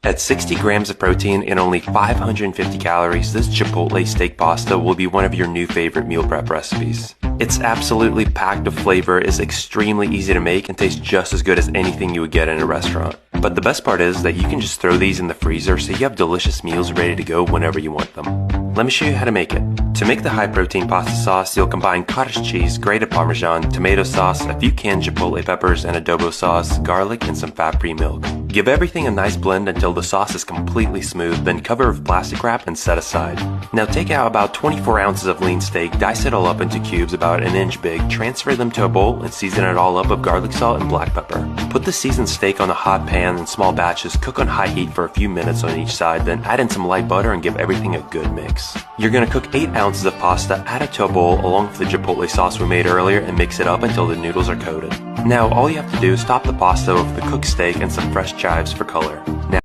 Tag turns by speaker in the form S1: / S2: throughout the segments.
S1: At 60 grams of protein and only 550 calories, this Chipotle steak pasta will be one of your new favorite meal prep recipes. It's absolutely packed with flavor, is extremely easy to make, and tastes just as good as anything you would get in a restaurant. But the best part is that you can just throw these in the freezer so you have delicious meals ready to go whenever you want them. Let me show you how to make it. To make the high protein pasta sauce, you'll combine cottage cheese, grated Parmesan, tomato sauce, a few canned Chipotle peppers, and adobo sauce, garlic, and some fat-free milk. Give everything a nice blend until the sauce is completely smooth, then cover with plastic wrap and set aside. Now take out about 24 ounces of lean steak, dice it all up into cubes about an inch big, transfer them to a bowl, and season it all up with garlic salt and black pepper. Put the seasoned steak on a hot pan in small batches, cook on high heat for a few minutes on each side, then add in some light butter and give everything a good mix. You're going to cook 8 ounces of pasta, add it to a bowl along with the Chipotle sauce we made earlier, and mix it up until the noodles are coated. Now all you have to do is top the pasta with the cooked steak and some fresh chives for color. Now,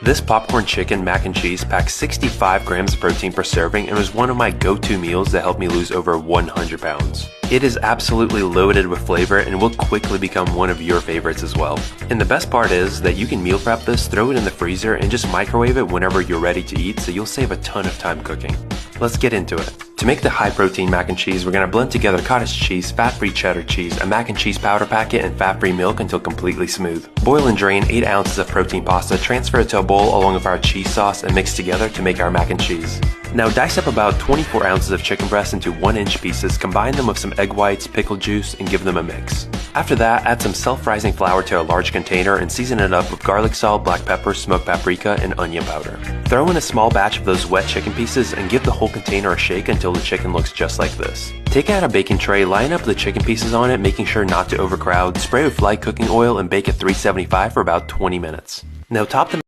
S1: this popcorn chicken mac and cheese packs 65 grams of protein per serving and was one of my go-to meals that helped me lose over 100 pounds. It is absolutely loaded with flavor and will quickly become one of your favorites as well. And the best part is that you can meal prep this, throw it in the freezer, and just microwave it whenever you're ready to eat, so you'll save a ton of time cooking. Let's get into it. To make the high protein mac and cheese, we're going to blend together cottage cheese, fat-free cheddar cheese, a mac and cheese powder packet, and fat-free milk until completely smooth. Boil and drain 8 ounces of protein pasta, transfer it to a bowl along with our cheese sauce, and mix together to make our mac and cheese. Now dice up about 24 ounces of chicken breast into 1-inch pieces, combine them with some egg whites, pickle juice, and give them a mix. After that, add some self-rising flour to a large container and season it up with garlic salt, black pepper, smoked paprika, and onion powder. Throw in a small batch of those wet chicken pieces and give the whole container a shake until the chicken looks just like this. Take out a baking tray, line up the chicken pieces on it, making sure not to overcrowd, spray with light cooking oil, and bake at 375 for about 20 minutes. Now top them.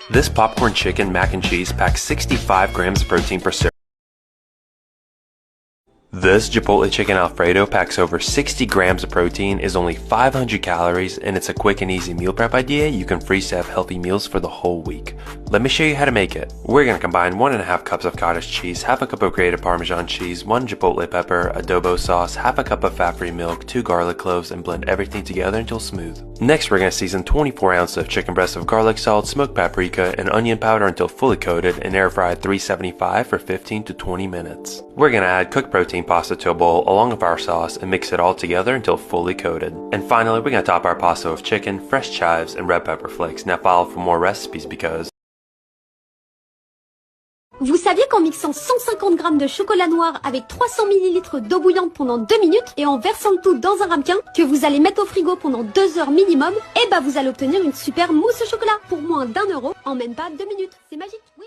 S1: This popcorn chicken mac and cheese packs 65 grams of protein per serving. This Chipotle chicken Alfredo packs over 60 grams of protein, is only 500 calories, and it's a quick and easy meal prep idea you can freeze to have healthy meals for the whole week. Let me show you how to make it. We're going to combine 1.5 cups of cottage cheese, half a cup of grated Parmesan cheese, 1 Chipotle pepper, adobo sauce, half a cup of fat-free milk, 2 garlic cloves, and blend everything together until smooth. Next, we're going to season 24 ounces of chicken breast with garlic salt, smoked paprika, and onion powder until fully coated, and air fry at 375 for 15 to 20 minutes. We're going to add cooked protein pasta to a bowl along with our sauce and mix it all together until fully coated. And finally, we're going to top our pasta with chicken, fresh chives, and red pepper flakes. Now follow for more recipes because...
S2: Vous saviez qu'en mixant 150 g de chocolat noir avec 300 ml d'eau bouillante pendant 2 minutes et en versant le tout dans un ramequin que vous allez mettre au frigo pendant 2 heures minimum, et bah vous allez obtenir une super mousse au chocolat pour moins d'1 € en même pas 2 minutes. C'est magique, oui!